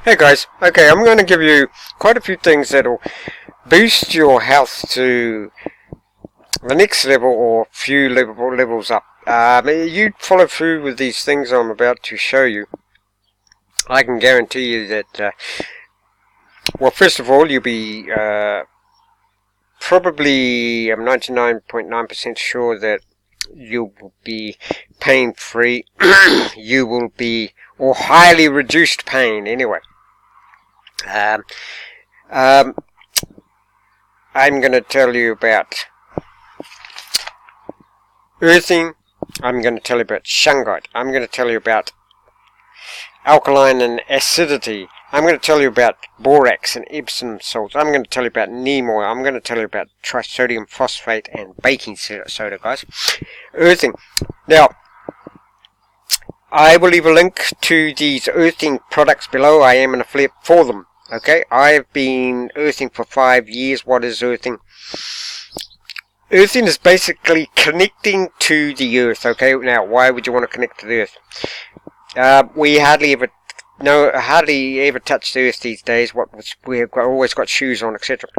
Hey guys, okay, I'm going to give you quite a few things that'll boost your health to the next level or few levels up. You follow through with these things I'm about to show you. I can guarantee you that, well, first of all, you'll be probably, I'm 99.9% sure that you will be pain-free. You will be, or highly reduced pain anyway. I'm going to tell you about earthing. I'm going to tell you about shungite. I'm going to tell you about alkaline and acidity. I'm going to tell you about borax and Epsom salts. I'm going to tell you about neem oil. I'm going to tell you about trisodium phosphate and baking soda, guys. Earthing. Now, I will leave a link to these earthing products below. I am an affiliate for them. Okay, I've been earthing for 5 years. What is earthing? Earthing is basically connecting to the earth. Okay, now why would you want to connect to the earth? We hardly ever touch the earth these days. We've always got shoes on, etc.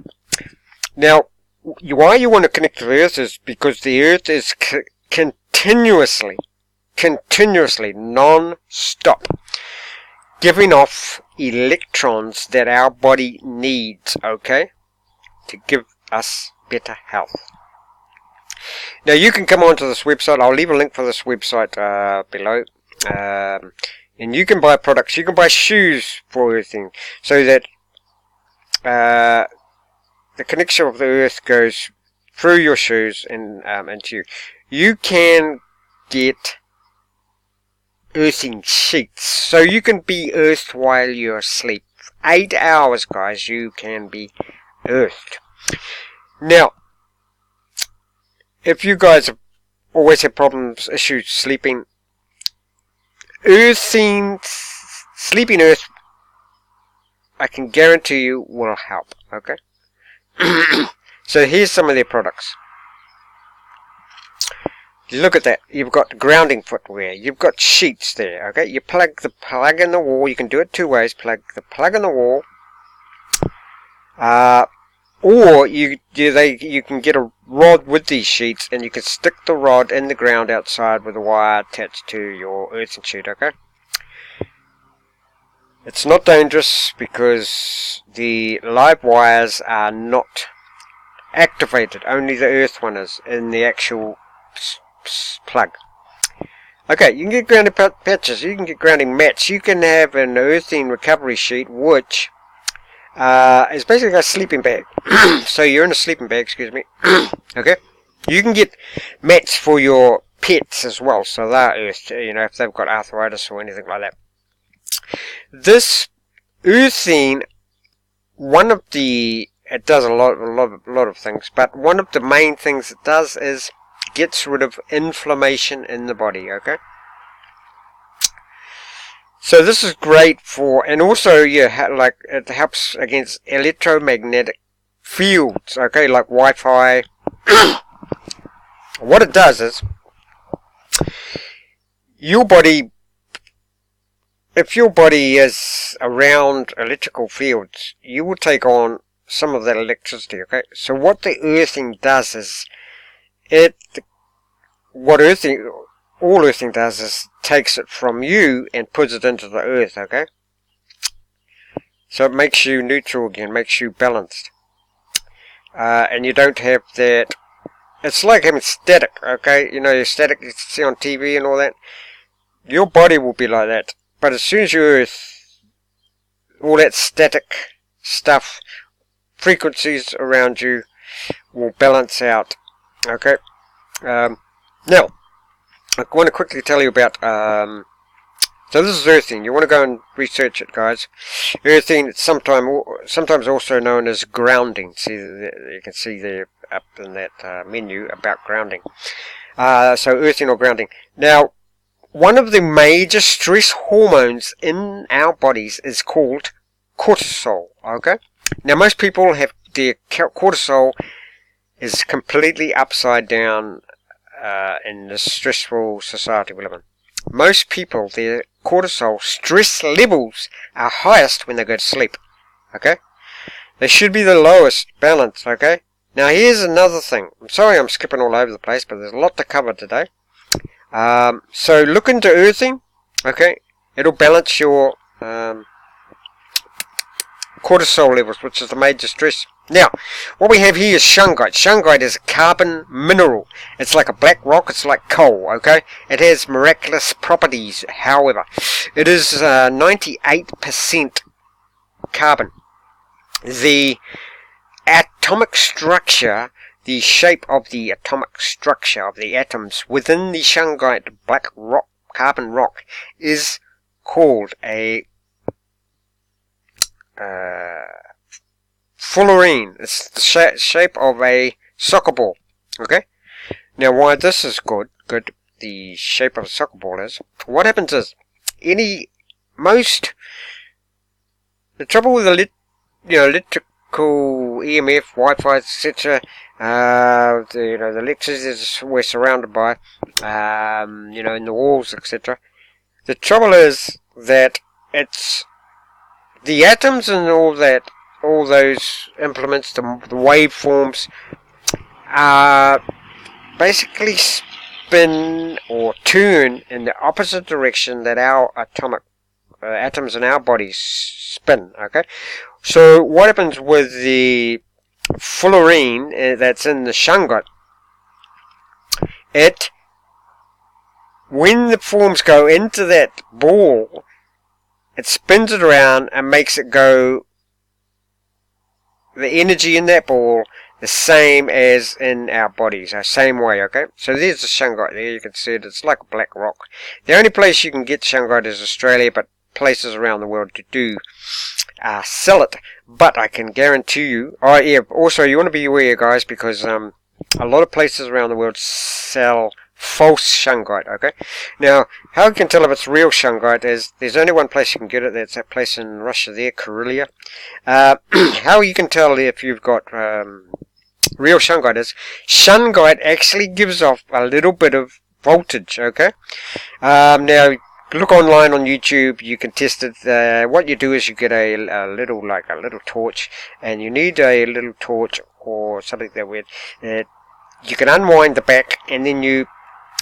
Now, why you want to connect to the earth is because the earth is continuously, non-stop, giving off electrons that our body needs, okay, to give us better health. Now you can come onto this website. I'll leave a link for this website below, and you can buy products. You can buy shoes for earthing, so that the connection of the earth goes through your shoes and into you. You can get earthing sheets, so you can be earthed while you're asleep. 8 hours, guys, you can be earthed. Now, if you guys have always had issues sleeping, sleeping earth, I can guarantee you will help, okay? So here's some of their products. Look at that. You've got grounding footwear. You've got sheets there. Okay. You plug the plug in the wall. You can do it two ways. Plug the plug in the wall. Or you can get a rod with these sheets, and you can stick the rod in the ground outside with a wire attached to your earthing sheet. Okay. It's not dangerous because the live wires are not activated. Only the earth one is in the actual plug. Okay, you can get grounding patches, you can get grounding mats, you can have an earthing recovery sheet, which is basically a sleeping bag. So you're in a sleeping bag, excuse me. Okay, you can get mats for your pets as well, so they're earthed, you know, if they've got arthritis or anything like that. This earthing, it does a lot of things, but one of the main things it does is gets rid of inflammation in the body, okay? So this is great for, and also, yeah, like, it helps against electromagnetic fields, okay, like Wi-Fi. What it does is, if your body is around electrical fields, you will take on some of that electricity, okay? So what the earthing does is, all earthing does is takes it from you and puts it into the earth, okay? So it makes you neutral again, makes you balanced. And you don't have that, it's like having static, okay? You know, your static you see on TV and all that. Your body will be like that. But as soon as you earth, all that static stuff, frequencies around you will balance out, okay? Now, I want to quickly tell you about, so this is earthing. You want to go and research it, guys. Earthing, it's sometimes also known as grounding. See, you can see there up in that menu about grounding. So earthing or grounding. Now, one of the major stress hormones in our bodies is called cortisol, okay? Now, most people have their cortisol is completely upside down in the stressful society we live in. Most people, their cortisol stress levels are highest when they go to sleep. Okay? They should be the lowest balance, okay? Now here's another thing. I'm sorry I'm skipping all over the place, but there's a lot to cover today. So look into earthing, okay? It'll balance your cortisol levels, which is the major stress. Now, what we have here is shungite. Shungite is a carbon mineral. It's like a black rock. It's like coal, okay? It has miraculous properties, however. It is 98% carbon. The atomic structure, the shape of the atomic structure of the atoms within the shungite black rock, carbon rock, is called a fullerene. It's the shape of a soccer ball. Okay? Now, why this is good, the shape of a soccer ball is, what happens is, the trouble with electrical EMF, Wi-Fi, etc., the electricity we're surrounded by, in the walls, etc. The trouble is that it's the atoms and all those implements, the waveforms, basically spin or turn in the opposite direction that our atoms in our bodies spin. Okay, so what happens with the fullerene that's in the shungite? When the forms go into that ball, it spins it around and makes it go, the energy in that ball, the same as in our bodies, the same way, okay? So there's the shungite there, you can see it, it's like a black rock. The only place you can get shungite is Australia, but places around the world do sell it. But I can guarantee you, also you want to be aware, guys, because a lot of places around the world sell false shungite, okay? Now, how you can tell if it's real shungite is, there's only one place you can get it, that's that place in Russia there, Karelia. How you can tell if you've got real shungite is, shungite actually gives off a little bit of voltage, okay? Now, look online on YouTube, you can test it. What you do is you get a little torch, and you need a little torch or something that way. You can unwind the back, and then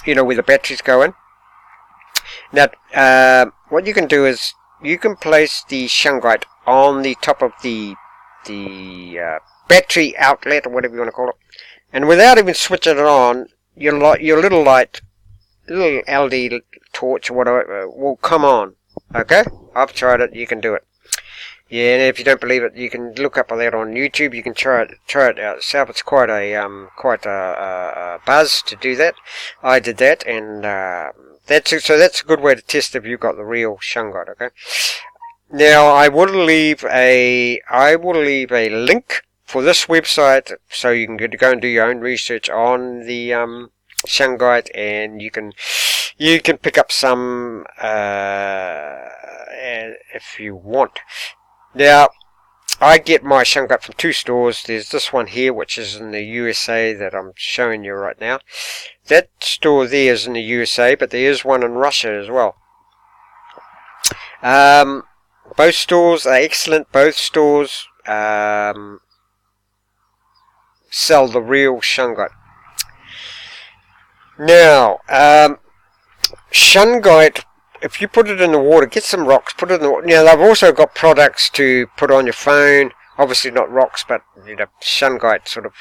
where the batteries go in. Now, what you can do is you can place the shungite on the top of the battery outlet, or whatever you want to call it, and without even switching it on, your little LED torch or whatever will come on. Okay, I've tried it. You can do it. Yeah, and if you don't believe it, you can look up that on YouTube. You can try it out yourself. It's quite a buzz to do that. I did that, and that's a good way to test if you've got the real shungite. Okay. Now I will leave a link for this website, so you can go and do your own research on the shungite, and you can pick up some if you want. Now, I get my shungite from two stores. There's this one here, which is in the USA, that I'm showing you right now. That store there is in the USA, but there is one in Russia as well. Both stores are excellent. Both stores sell the real shungite. Now, shungite, if you put it in the water, get some rocks, put it in the water. Now, they've also got products to put on your phone. Obviously not rocks, but shungite sort of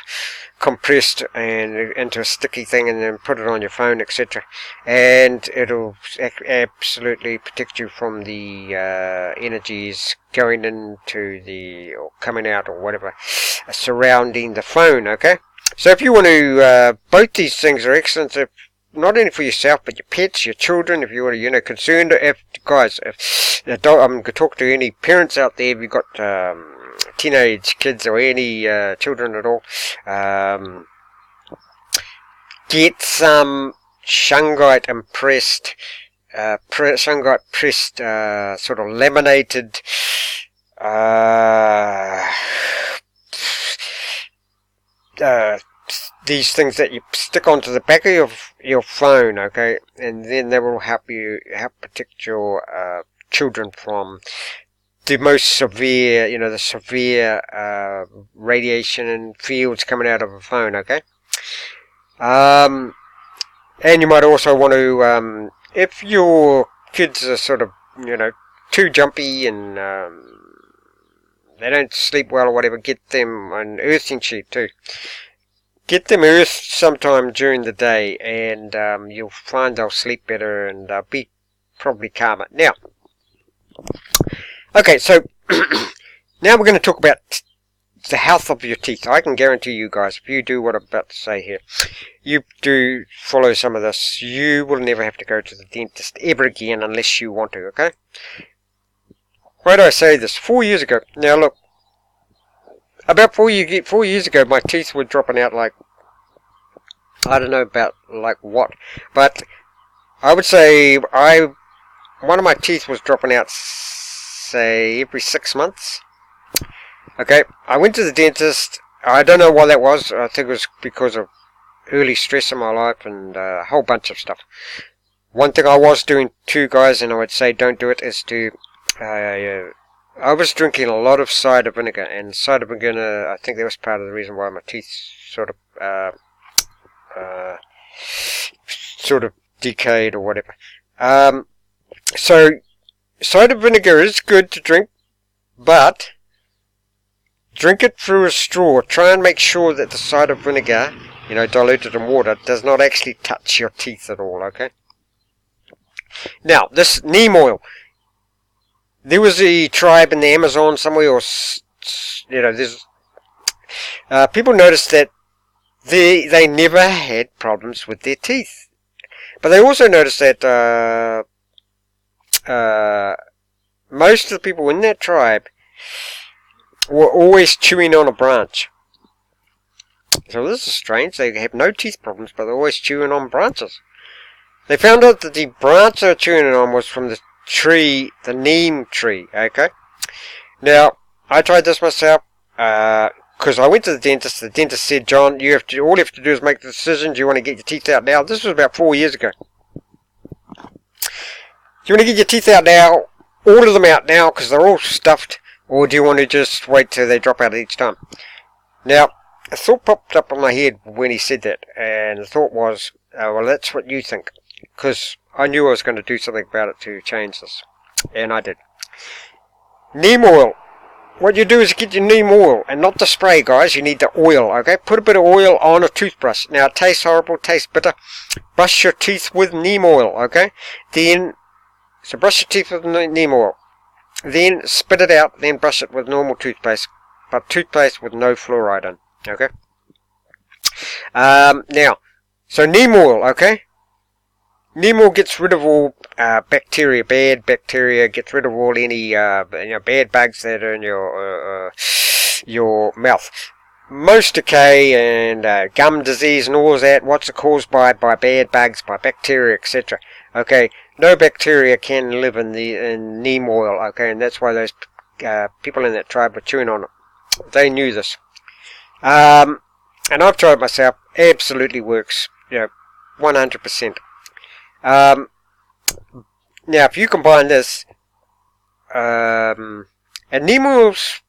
compressed and into a sticky thing, and then put it on your phone, etc. And it'll absolutely protect you from the energies going into or coming out, or whatever, surrounding the phone, okay? So if you want to, both these things are excellent, not only for yourself, but your pets, your children, if you are, concerned. I'm going to talk to any parents out there, if you've got teenage kids or any children at all, get some shungite pressed, sort of laminated, these things that you stick onto the back of your phone, okay, and then that will help protect your children from the most severe, the severe radiation fields coming out of a phone, okay. And you might also want to, if your kids are sort of, too jumpy and they don't sleep well or whatever, get them an earthing sheet too. Get them earthed sometime during the day, and you'll find they'll sleep better and be probably calmer. Now, okay, so now we're going to talk about the health of your teeth. I can guarantee you guys, if you do what I'm about to say here, you do follow some of this, you will never have to go to the dentist ever again unless you want to, okay? Why do I say this? 4 years ago, now look, about 4 years ago, my teeth were dropping out like, I don't know about like what, but I would say one of my teeth was dropping out, say, every 6 months. Okay, I went to the dentist. I don't know why that was. I think it was because of early stress in my life and a whole bunch of stuff. One thing I was doing too, guys, and I would say don't do it, is to I was drinking a lot of cider vinegar, and cider vinegar, I think that was part of the reason why my teeth sort of decayed or whatever. So cider vinegar is good to drink, but drink it through a straw. Try and make sure that the cider vinegar, diluted in water, does not actually touch your teeth at all, okay? Now, this neem oil. There was a tribe in the Amazon somewhere, or, there's people noticed that they never had problems with their teeth. But they also noticed that most of the people in that tribe were always chewing on a branch. So this is strange. They have no teeth problems, but they're always chewing on branches. They found out that the branch they were chewing on was from the tree, the neem tree, okay? Now, I tried this myself, because I went to the dentist. The dentist said, John, all you have to do is make the decision. Do you want to get your teeth out now? This was about 4 years ago. Do you want to get your teeth out now, all of them out now, because they're all stuffed, or do you want to just wait till they drop out each time? Now, a thought popped up in my head when he said that, and the thought was, well, that's what you think, because I knew I was going to do something about it to change this, and I did. Neem oil. What you do is get your neem oil, and not the spray, guys. You need the oil, okay? Put a bit of oil on a toothbrush. Now, it tastes horrible, tastes bitter. Brush your teeth with neem oil, okay? So brush your teeth with neem oil. Then spit it out, then brush it with normal toothpaste, but toothpaste with no fluoride in, okay? Now, so neem oil, okay? Neem oil gets rid of all bacteria, bad bacteria, gets rid of all any bad bugs that are in your mouth. Most decay and gum disease and all of that, what's it caused by bad bugs, by bacteria, etc. Okay, no bacteria can live in neem oil, okay, and that's why those people in that tribe were chewing on it. They knew this. And I've tried it myself, absolutely works, 100%. Now, if you combine this, and neem oil's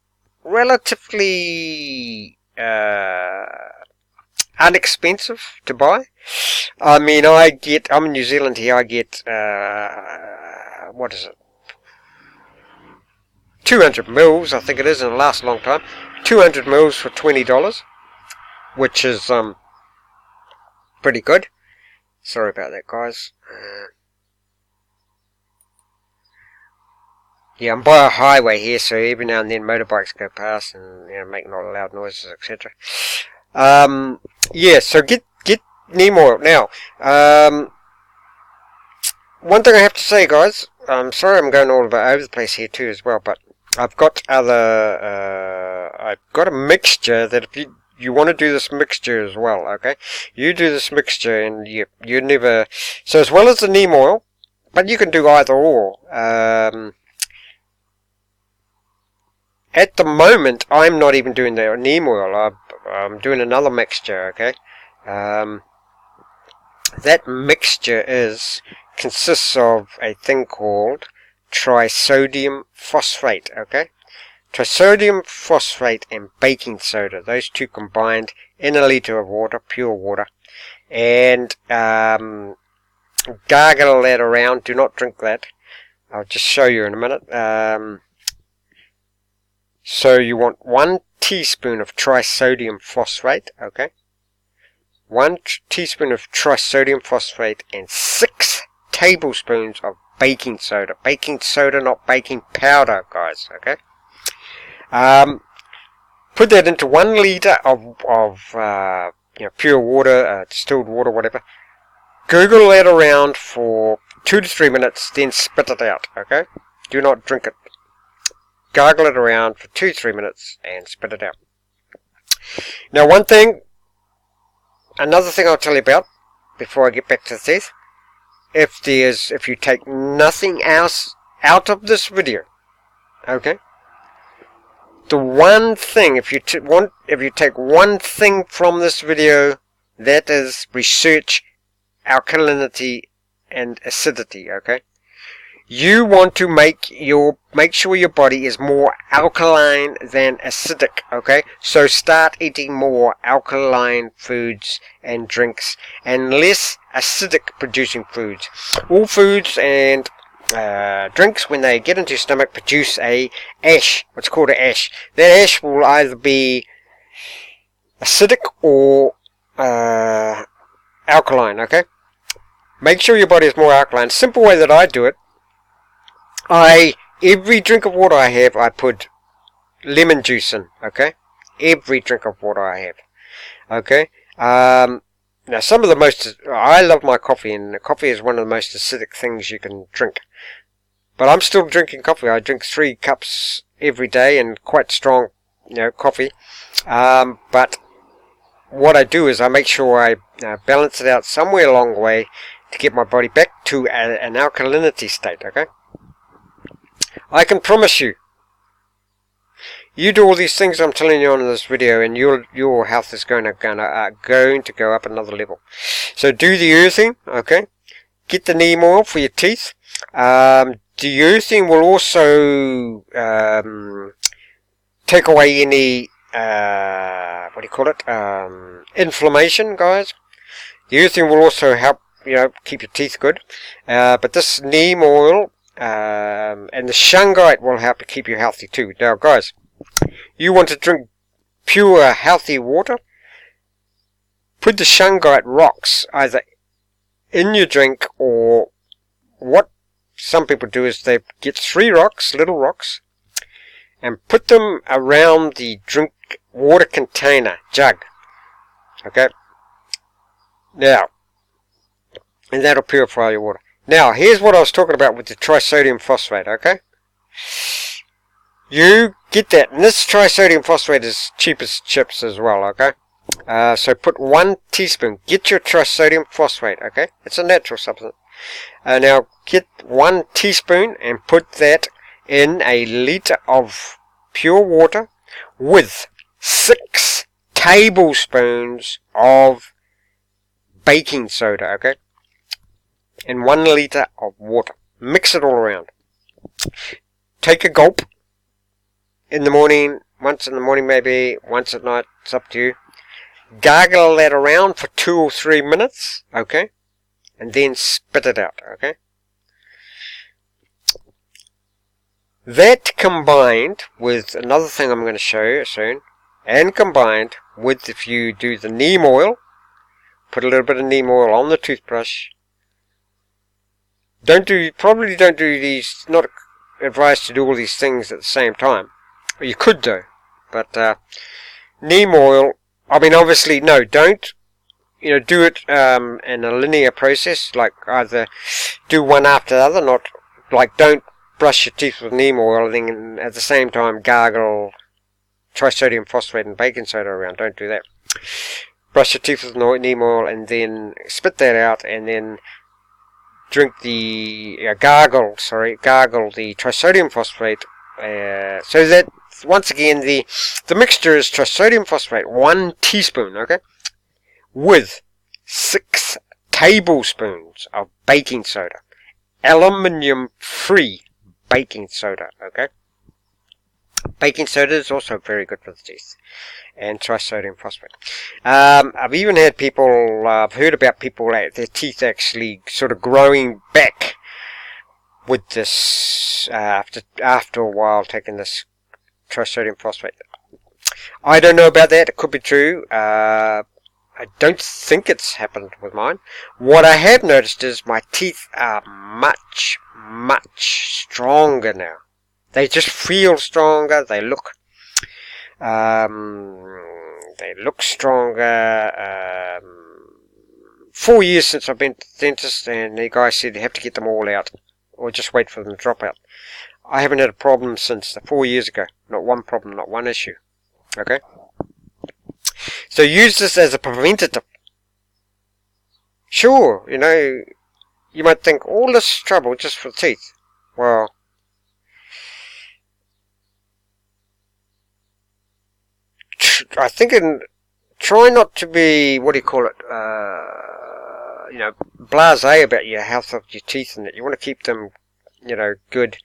relatively inexpensive to buy. I mean, I'm in New Zealand here, I get, what is it? 200 mils, I think it is, and it lasts a long time. 200 mils for $20, which is, pretty good. Sorry about that, guys. Yeah, I'm by a highway here, so every now and then motorbikes go past and make not loud noises, etc. Yeah, so get neem oil. Now, one thing I have to say, guys, I'm sorry I'm going all over the place here too as well, but I've got I've got a mixture that if you want to do this mixture as well, okay? You do this mixture and you never... So as well as the neem oil, but you can do either or. At the moment, I'm not even doing the neem oil. I'm doing another mixture, okay? That mixture consists of a thing called trisodium phosphate, okay? Trisodium phosphate and baking soda, those two combined in a litre of water, pure water, and gargle that around. Do not drink that. I'll just show you in a minute. So you want 1 teaspoon of trisodium phosphate, okay? 1 teaspoon of trisodium phosphate and 6 tablespoons of baking soda. Baking soda, not baking powder, guys, okay? Put that into 1 litre of pure water, distilled water, whatever. Gurgle that around for 2 to 3 minutes, then spit it out, okay? Do not drink it. Gargle it around for 2 to 3 minutes and spit it out. Now, another thing I'll tell you about before I get back to this, if you take nothing else out of this video, okay? The one thing, if you take one thing from this video, that is research alkalinity and acidity, okay? You want to make sure your body is more alkaline than acidic, okay? So start eating more alkaline foods and drinks and less acidic producing foods. All foods and drinks, when they get into your stomach, produce a ash, what's called an ash. That ash will either be acidic or alkaline, okay? Make sure your body is more alkaline. Simple way that I do it, every drink of water I have, I put lemon juice in, okay? Every drink of water I have, okay? Now, I love my coffee, and coffee is one of the most acidic things you can drink. But I'm still drinking coffee. I drink 3 cups every day, and quite strong, coffee. But what I do is I make sure I balance it out somewhere along the way to get my body back to an alkalinity state, okay? I can promise you, you do all these things I'm telling you on this video, and your health is going to go up another level. So do the earthing, okay? Get the neem oil for your teeth. The earthing will also take away any inflammation, guys. The earthing will also help keep your teeth good. But this neem oil and the shungite will help to keep you healthy too. Now, guys, you want to drink pure, healthy water? Put the shungite rocks either in your drink, or what some people do is they get 3 rocks, little rocks, and put them around the drink water container, jug. Okay? Now, and that'll purify your water. Now, here's what I was talking about with the trisodium phosphate, okay? You get that, and this trisodium phosphate is cheap as chips as well, okay? So put 1 teaspoon, get your trisodium phosphate, okay? It's a natural substance. Now, get 1 teaspoon and put that in a litre of pure water with 6 tablespoons of baking soda, okay? In 1 litre of water. Mix it all around. Take a gulp in the morning, once in the morning maybe, once at night, it's up to you. Gargle that around for 2 or 3 minutes, okay? And then spit it out, okay? That combined with another thing I'm going to show you soon, and combined with, if you do the neem oil, put a little bit of neem oil on the toothbrush. Probably don't do these, not advised to do all these things at the same time. Or you could do, but neem oil, I mean, obviously, no, don't, do it in a linear process, like either do one after the other, not, like, don't brush your teeth with neem oil and then at the same time gargle trisodium phosphate and baking soda around. Don't do that. Brush your teeth with neem oil and then spit that out, and then drink gargle the trisodium phosphate, so that, once again, the mixture is trisodium phosphate, 1 teaspoon, okay? with 6 tablespoons of baking soda. Aluminium-free baking soda, okay? Baking soda is also very good for the teeth. And trisodium phosphate. I've even had people, I've heard about people like their teeth actually sort of growing back with this, after a while taking this trisodium phosphate. I don't know about that, it could be true. I don't think it's happened with mine. What I have noticed is my teeth are much, much stronger now. They just feel stronger, they look stronger. 4 years since I've been to the dentist, and the guy said you have to get them all out, or just wait for them to drop out. I haven't had a problem since 4 years ago. Not one problem, not one issue. Okay? So use this as a preventative. Sure, you know, you might think all this trouble just for the teeth. Well, I think try not to be, what do you call it, you know, blasé about your health of your teeth and that. You want to keep them, you know, good.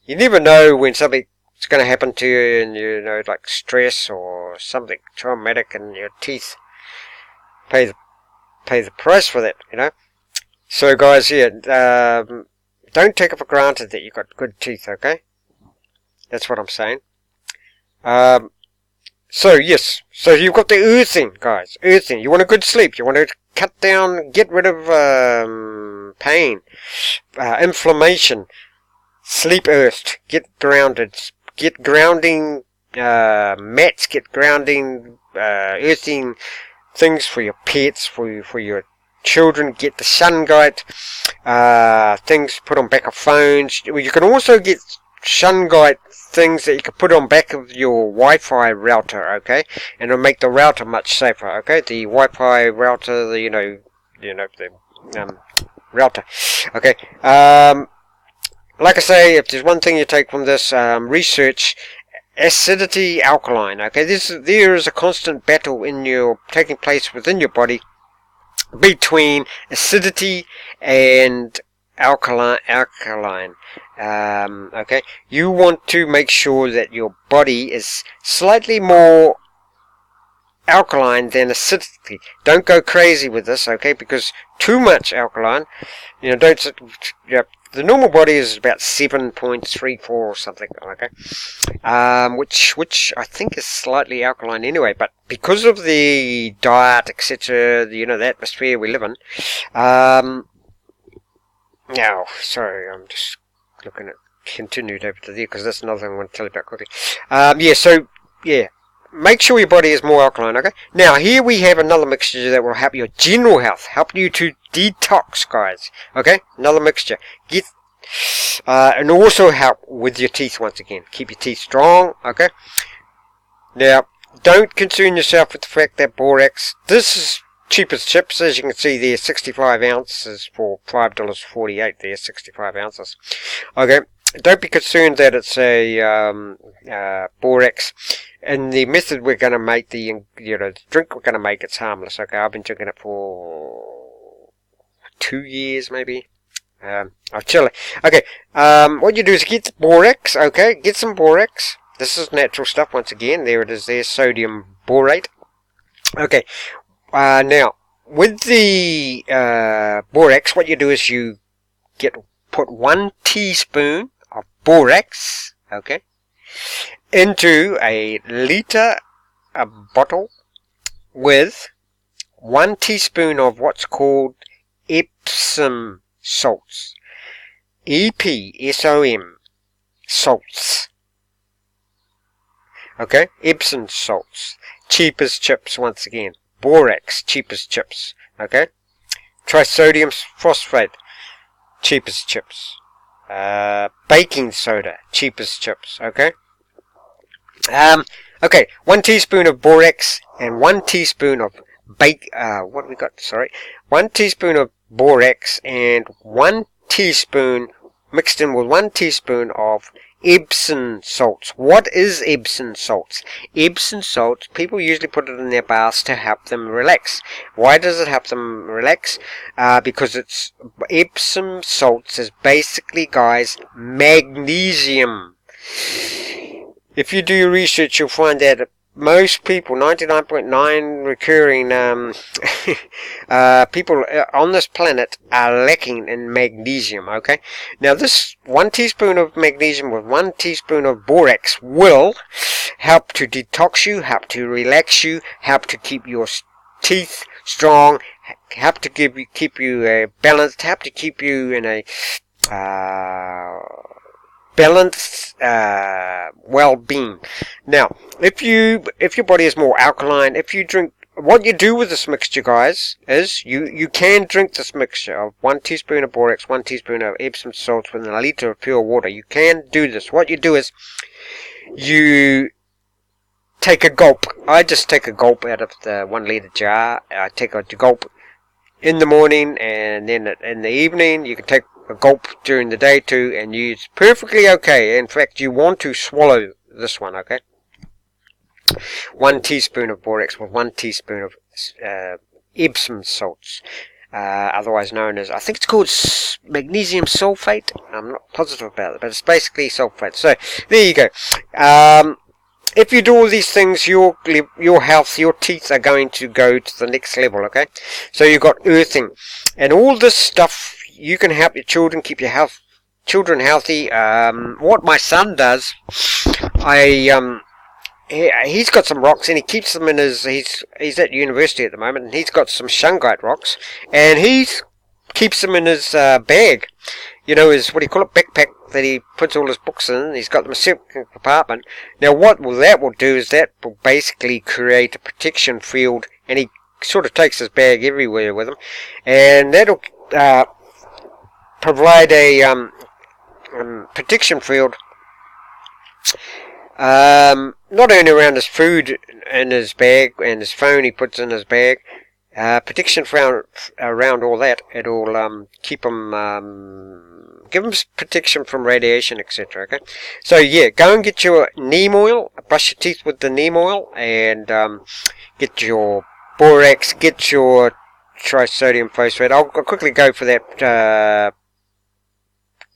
You never know when something's going to happen to you, and you know, like stress or something traumatic, and your teeth pay the price for that, you know. So guys, yeah, don't take it for granted that you've got good teeth, okay? That's what I'm saying. So yes, so you've got the earthing, guys. Earthing. You want a good sleep. You want to cut down, get rid of pain, inflammation. Sleep earthed. Get grounded. Get grounding mats. Get grounding earthing things for your pets, for your children. Get the Shungite things put on back of phones. You can also get Shungite things that you can put on back of your Wi-Fi router, okay, and it'll make the router much safer, okay. The Wi-Fi router, the the router, okay. Like I say, if there's one thing you take from this, research acidity alkaline, okay. There is a constant battle taking place within your body between acidity and alkaline. Okay, you want to make sure that your body is slightly more alkaline than acidity. Don't go crazy with this, okay, because too much alkaline, you know, the normal body is about 7.34 or something, okay, which I think is slightly alkaline anyway, but because of the diet, etc., the atmosphere we live in, now, sorry, I'm just looking at continued over to there, because that's another thing I want to tell you about quickly. Make sure your body is more alkaline, okay? Now, here we have another mixture that will help your general health, help you to detox, guys, okay? Another mixture. And also help with your teeth once again. Keep your teeth strong, okay? Now, don't concern yourself with the fact that borax, this is cheap as chips. As you can see there, 65 ounces for $5.48 there, 65 ounces. Okay, don't be concerned that it's a borax. And the method we're going to make, the drink we're going to make, it's harmless. Okay, I've been drinking it for 2 years maybe. I'll chill it. Okay, what you do is get borax, okay, get some borax. This is natural stuff once again. There it is there, sodium borate. Okay, now, with the borax, what you do is you put 1 teaspoon of borax, okay, into a liter bottle with 1 teaspoon of what's called Epsom salts. Epsom salts. Okay, Epsom salts. Cheap as chips once again. Borax, cheap as chips. Okay, trisodium phosphate, cheap as chips. Baking soda, cheap as chips. Okay. Okay, 1 teaspoon of borax and 1 teaspoon of 1 teaspoon of borax and 1 teaspoon mixed in with 1 teaspoon of Epsom salts. What is Epsom salts? Epsom salts, people usually put it in their baths to help them relax. Why does it help them relax? Because it's Epsom salts is basically, guys, magnesium. If you do your research, you'll find that most people, 99.9 recurring people on this planet are lacking in magnesium, okay? Now this 1 teaspoon of magnesium with 1 teaspoon of borax will help to detox you, help to relax you, help to keep your teeth strong, help to keep you balanced, help to keep you in a balanced well-being. Now, if your body is more alkaline, if you drink, what you do with this mixture, guys, is you can drink this mixture of 1 teaspoon of borax, 1 teaspoon of Epsom salts with a litre of pure water. You can do this. What you do is you take a gulp. I just take a gulp out of the 1 litre jar. I take a gulp in the morning, and then in the evening you can take a gulp during the day too, and it's perfectly okay. In fact, you want to swallow this one, okay? 1 teaspoon of borax with 1 teaspoon of Epsom salts, otherwise known as, I think it's called magnesium sulfate. I'm not positive about it, but it's basically sulfate. So there you go. If you do all these things, your health, your teeth are going to go to the next level, okay? So you've got earthing, and all this stuff. You can help your children, keep your children healthy. What my son does, he's got some rocks, and he keeps them in his. He's at university at the moment, and he's got some shungite rocks, and he keeps them in his bag. You know, his, what do you call it, backpack that he puts all his books in. He's got them in a separate compartment. Now, what that will do is that will basically create a protection field, and he sort of takes his bag everywhere with him, and that'll provide a protection field, not only around his food in his bag and his phone he puts in his bag, protection around all that. It'll keep him, give him protection from radiation, etc. Okay, so yeah, go and get your neem oil, brush your teeth with the neem oil, and get your borax, get your trisodium phosphate. I'll quickly go for that.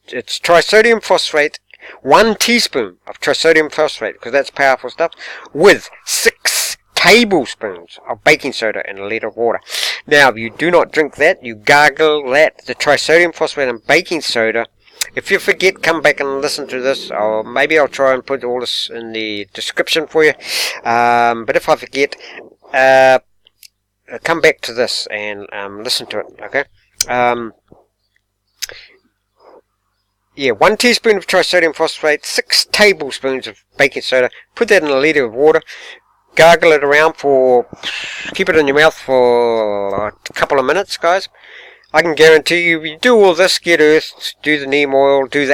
It's trisodium phosphate, 1 teaspoon of trisodium phosphate, because that's powerful stuff, with 6 tablespoons of baking soda in a litre of water. Now, if you do not drink that, you gargle that, the trisodium phosphate and baking soda. If you forget, come back and listen to this, or maybe I'll try and put all this in the description for you. But if I forget, come back to this and listen to it, okay? Yeah, 1 teaspoon of trisodium phosphate, 6 tablespoons of baking soda, put that in a litre of water, gargle it around keep it in your mouth for a couple of minutes, guys. I can guarantee you, if you do all this, get earthed, do the neem oil, do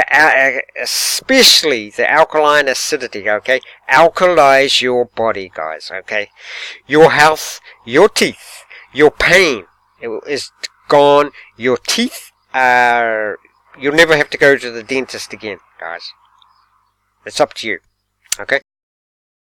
especially the alkaline acidity, okay? Alkalize your body, guys, okay? Your health, your teeth, your pain is gone, your teeth are... You'll never have to go to the dentist again, guys. It's up to you. Okay?